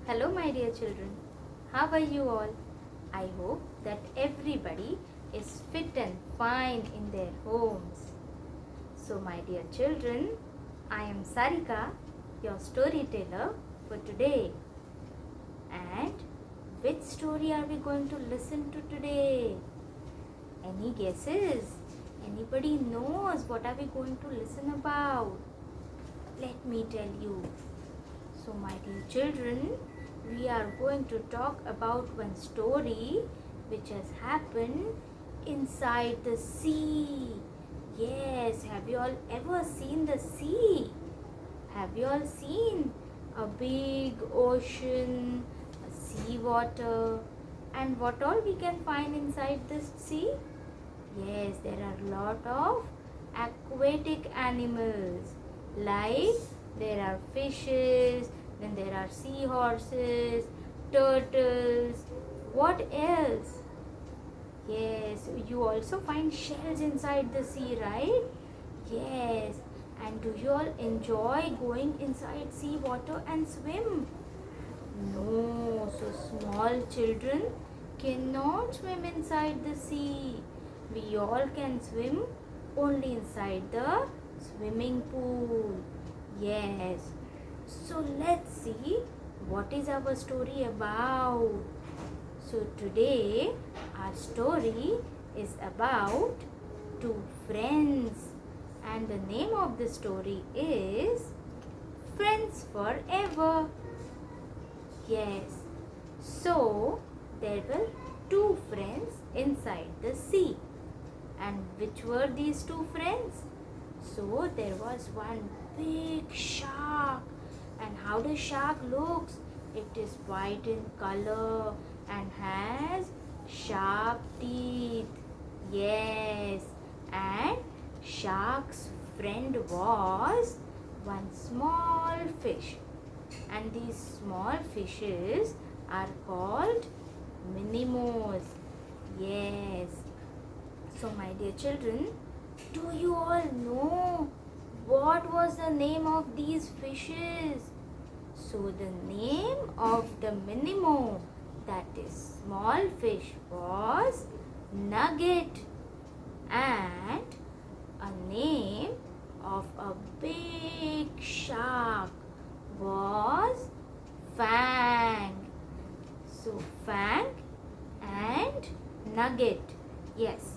Hello, my dear children. How are you all? I hope that everybody is fit and fine in their homes. So, my dear children, I am Sarika, your storyteller for today. And which story are we going to listen to today? Any guesses? Anybody knows what are we going to listen about? Let me tell you. So, my dear children, we are going to talk about one story which has happened inside the sea. Yes, have you all ever seen the sea? Have you all seen a big ocean, a sea water, and what all we can find inside the sea? Yes, there are a lot of aquatic animals, like there are fishes, then there are seahorses, turtles. What else? Yes, you also find shells inside the sea, right? Yes. And do you all enjoy going inside sea water and swim? No, so small children cannot swim inside the sea. We all can swim only inside the swimming pool. Yes. So let's see what is our story about. So today our story is about two friends, and the name of the story is Friends Forever. Yes. So there were two friends inside the sea. And which were these two friends? So there was one big shark. And how the shark looks? It is white in color and has sharp teeth. Yes. And shark's friend was one small fish. And these small fishes are called minimos. Yes. So, my dear children, do you all know what was the name of these fishes? So, the name of the minimo, that is small fish, was Nugget, and a name of a big shark was Fang. So, Fang and Nugget. Yes,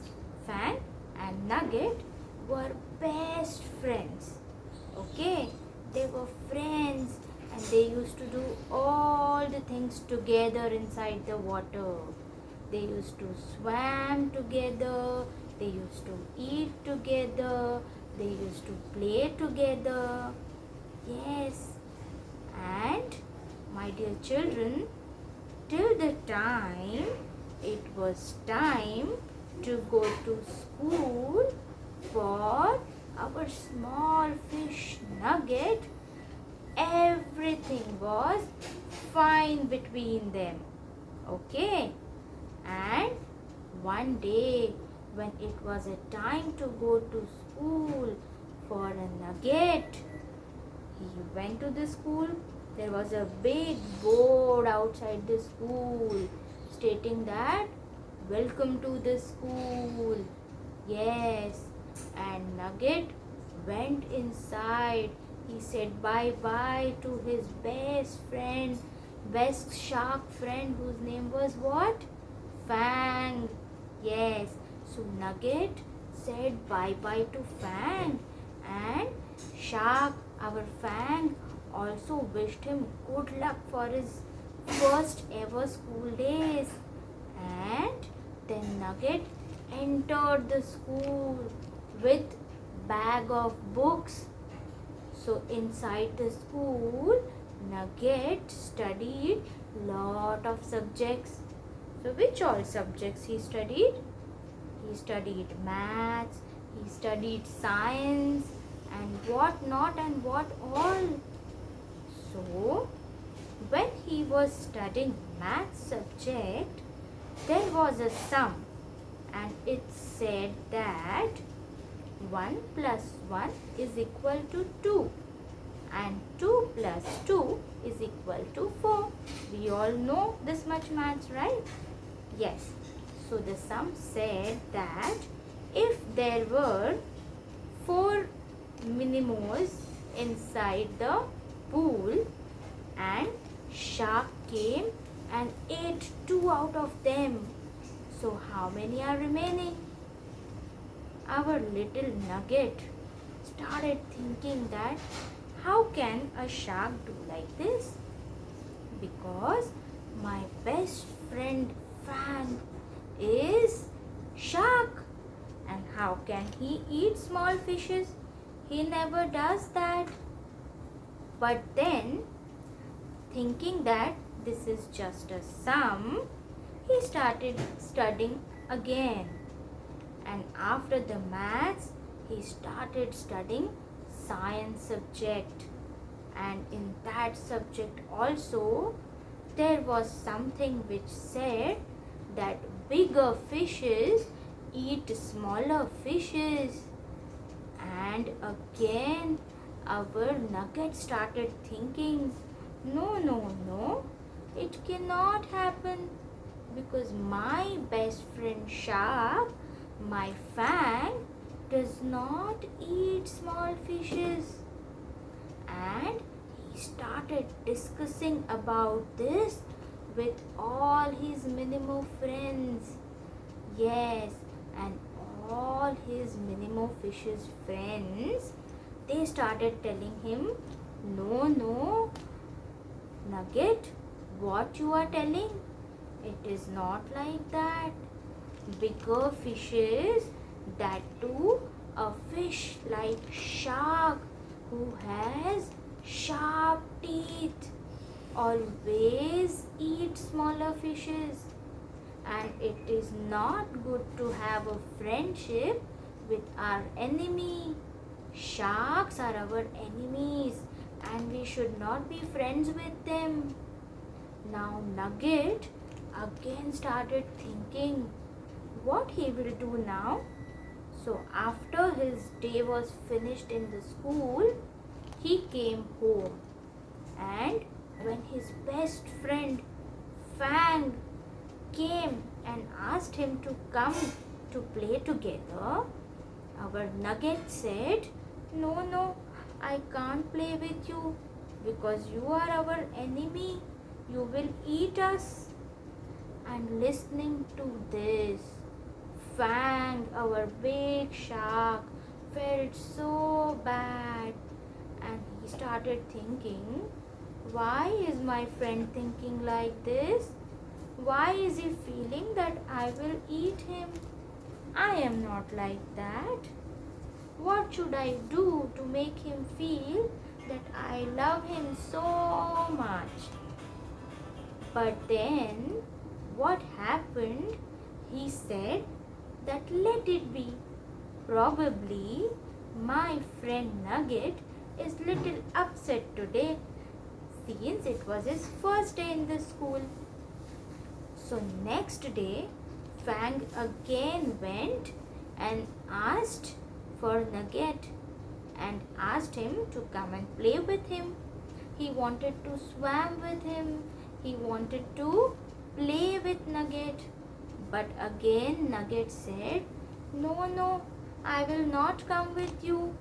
Fang and Nugget were best friends. Okay, they were friends and they used to do all the things together inside the water. They used to swim together, they used to eat together, they used to play together. Yes, and my dear children, till the time it was time to go to school for our small fish Nugget, everything was fine between them. Okay, and one day when it was a time to go to school for a Nugget, he went to the school. There was a big board outside the school stating that welcome to the school. Yes, and Nugget went inside. He said bye bye to his best shark friend, whose name was what? Fang. Yes, so Nugget said bye bye to Fang, and Shark, our Fang, also wished him good luck for his first ever school days. And then Nugget entered the school with bag of books. So inside the school, Nugget studied lot of subjects. So which all subjects he studied? He studied maths, he studied science, and what not and what all. So when he was studying math subject, there was a sum, and it said that 1 plus 1 is equal to 2, and 2 plus 2 is equal to 4. We all know this much maths, right? Yes. So the sum said that if there were 4 minimos inside the pool and shark came and ate 2 out of them, so how many are remaining? Our little nugget started thinking that how can a shark do like this? Because my best friend Fang is shark, and how can he eat small fishes? He never does that. But then, thinking that this is just a sum, he started studying again. And after the maths, he started studying science subject. And in that subject also, there was something which said that bigger fishes eat smaller fishes. And again, our nugget started thinking, no, it cannot happen, because my best friend shark, my Fang, does not eat small fishes. And he started discussing about this with all his Minimo friends. Yes, and all his Minimo Fish's friends, they started telling him, no, Nugget, what you are telling? It is not like that. Bigger fishes, that too a fish like shark who has sharp teeth, always eat smaller fishes. And it is not good to have a friendship with our enemy. Sharks are our enemies and we should not be friends with them. Now Nugget again started thinking what he will do now. So after his day was finished in the school, he came home, and when his best friend Fang came and asked him to come to play together, our Nugget said, no, I can't play with you because you are our enemy. You will eat us. And listening to this, Fang, our big shark, felt so bad, and he started thinking, why is my friend thinking like this? Why is he feeling that I will eat him? I am not like that. What should I do to make him feel that I love him so much? But then, what happened? He said that let it be. Probably my friend Nugget is little upset today since it was his first day in the school. So next day, Fang again went and asked for Nugget and asked him to come and play with him. He wanted to swim with him. He wanted to play with Nugget. But again Nugget said, no, I will not come with you.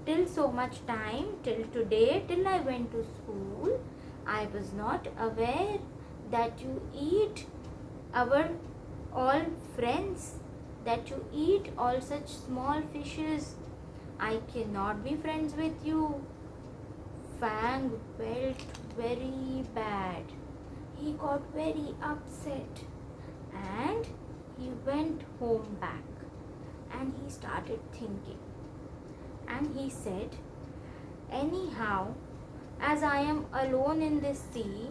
Till so much time, till today, till I went to school, I was not aware that you eat our all friends, that you eat all such small fishes. I cannot be friends with you. Fang felt very bad. He got very upset and he went home back and he started thinking. And he said, anyhow, as I am alone in this sea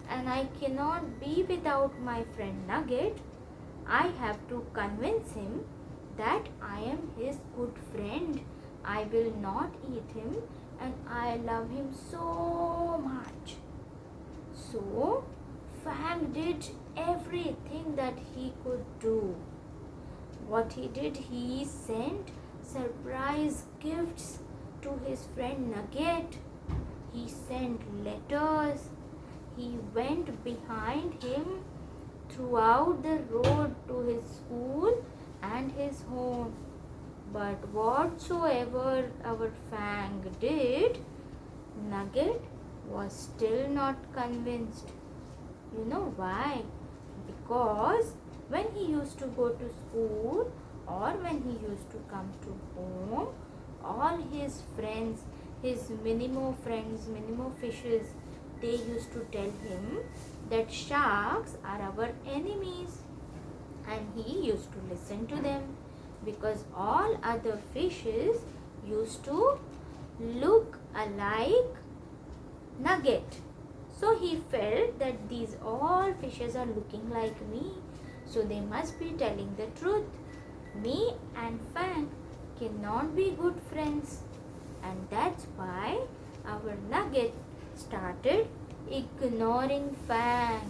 and I cannot be without my friend Nugget, I have to convince him that I am his good friend. I will not eat him and I love him so much. So, Fang did everything that he could do. What he did, he sent surprise gifts to his friend Nugget. He sent letters. He went behind him throughout the road to his school and his home. But whatsoever our Fang did, Nugget was still not convinced. You know why? Because when he used to go to school or when he used to come to home, all his friends, his Minimo fishes, they used to tell him that sharks are our enemies, and he used to listen to them because all other fishes used to look alike Nugget. So he felt that these all fishes are looking like me, so they must be telling the truth. Me and Fang cannot be good friends, and that's why our Nugget started ignoring Fang.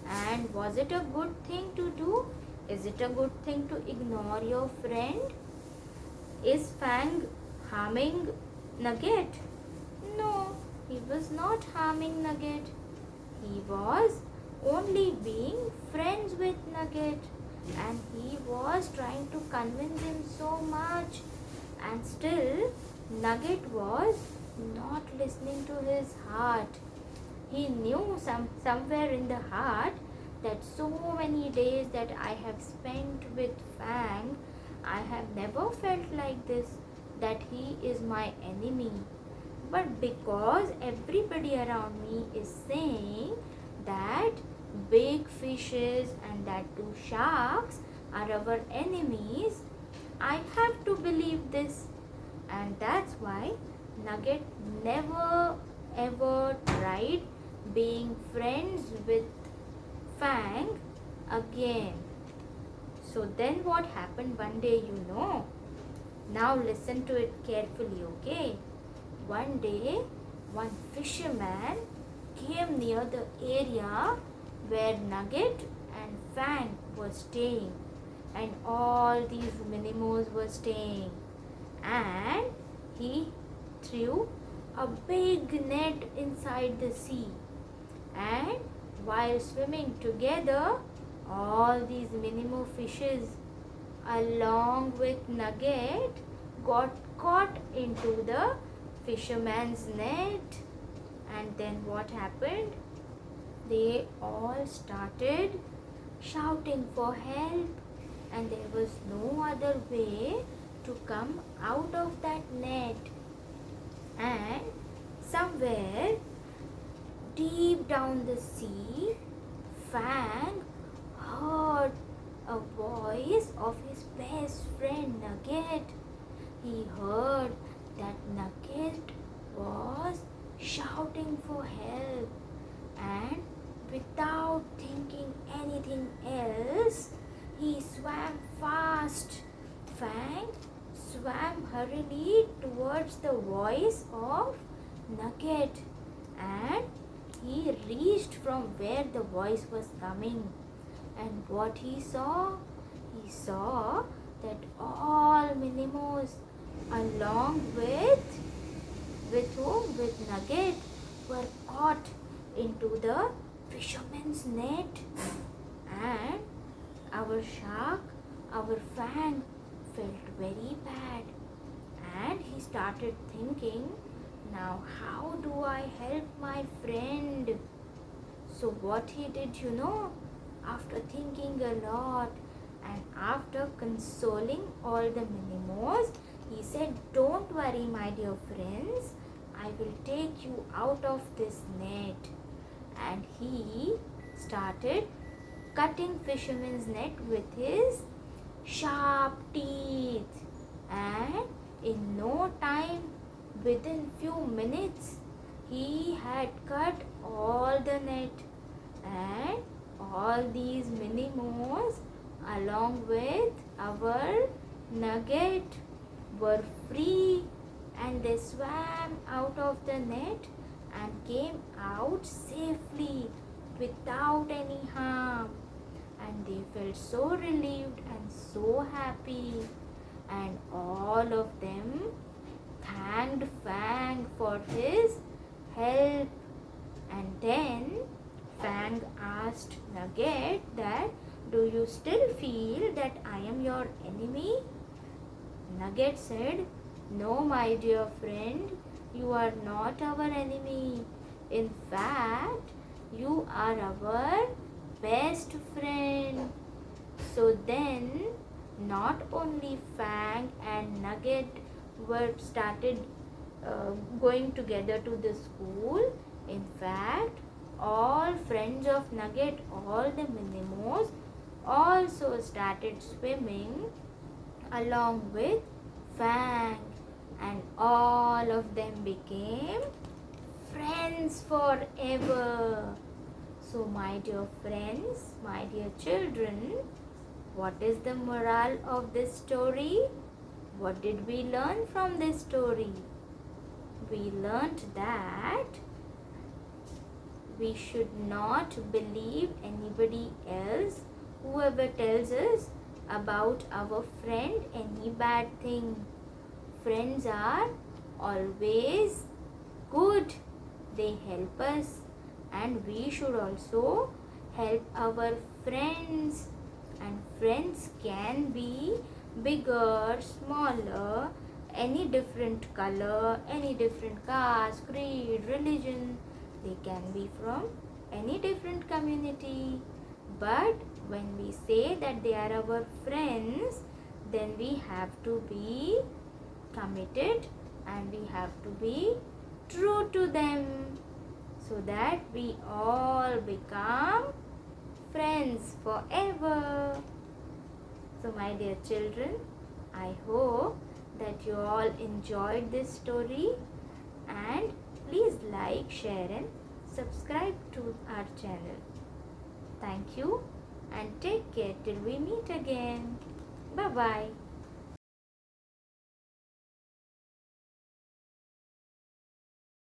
And was it a good thing to do? Is it a good thing to ignore your friend? Is Fang harming Nugget? No, he was not harming Nugget. He was only being friends with Nugget, and he was trying to convince him so much, and still Nugget was not listening to his heart. He knew somewhere in the heart that so many days that I have spent with Fang, I have never felt like this, that he is my enemy. But because everybody around me is saying that big fishes and that two sharks are our enemies, I have to believe this. And that's why Nugget never ever tried being friends with Fang again. So then what happened one day, you know? Now listen to it carefully, okay? One day, one fisherman came near the area where Nugget and Fang were staying, and all these Minimos were staying, and he threw a big net inside the sea, and while swimming together, all these Minimo fishes along with Nugget got caught into the fisherman's net. And then what happened? They all started shouting for help, and there was no other way to come out of that net. And somewhere deep down the sea, Fang heard a voice of his best friend Nugget. He heard that Nugget was shouting for help, and without thinking anything else, he swam fast. Fang swam hurriedly towards the voice of Nugget, and he reached from where the voice was coming. And what he saw? He saw that all Minimos along with whom? With Nugget were caught into the fisherman's net. And our shark, our Fang, felt very bad, and he started thinking, now how do I help my friend? So what he did, you know, after thinking a lot and after consoling all the Minimos, he said, don't worry my dear friends, I will take you out of this net. And he started cutting fisherman's net with his sharp teeth, and in no time, within few minutes, he had cut all the net, and all these Minimos along with our Nugget were free, and they swam out of the net and came out safely without any harm. And they felt so relieved and so happy, and all of them thanked Fang for his help. And then Fang asked Nugget that, do you still feel that I am your enemy? Nugget said, no, my dear friend, you are not our enemy. In fact, you are our best friend. So then, not only Fang and Nugget were started going together to the school. In fact, all friends of Nugget, all the Minimos, also started swimming along with Fang, and all of them became friends forever. So, my dear friends, my dear children, what is the moral of this story? What did we learn from this story? We learned that we should not believe anybody else, whoever tells us about our friend any bad thing. Friends are always good. They help us, and we should also help our friends. And friends can be bigger, smaller, any different color, any different caste, creed, religion. They can be from any different community. But when we say that they are our friends, then we have to be committed and we have to be true to them, so that we all become friends forever. So, my dear children, I hope that you all enjoyed this story, and please like, share and subscribe to our channel. Thank you and take care till we meet again. Bye bye.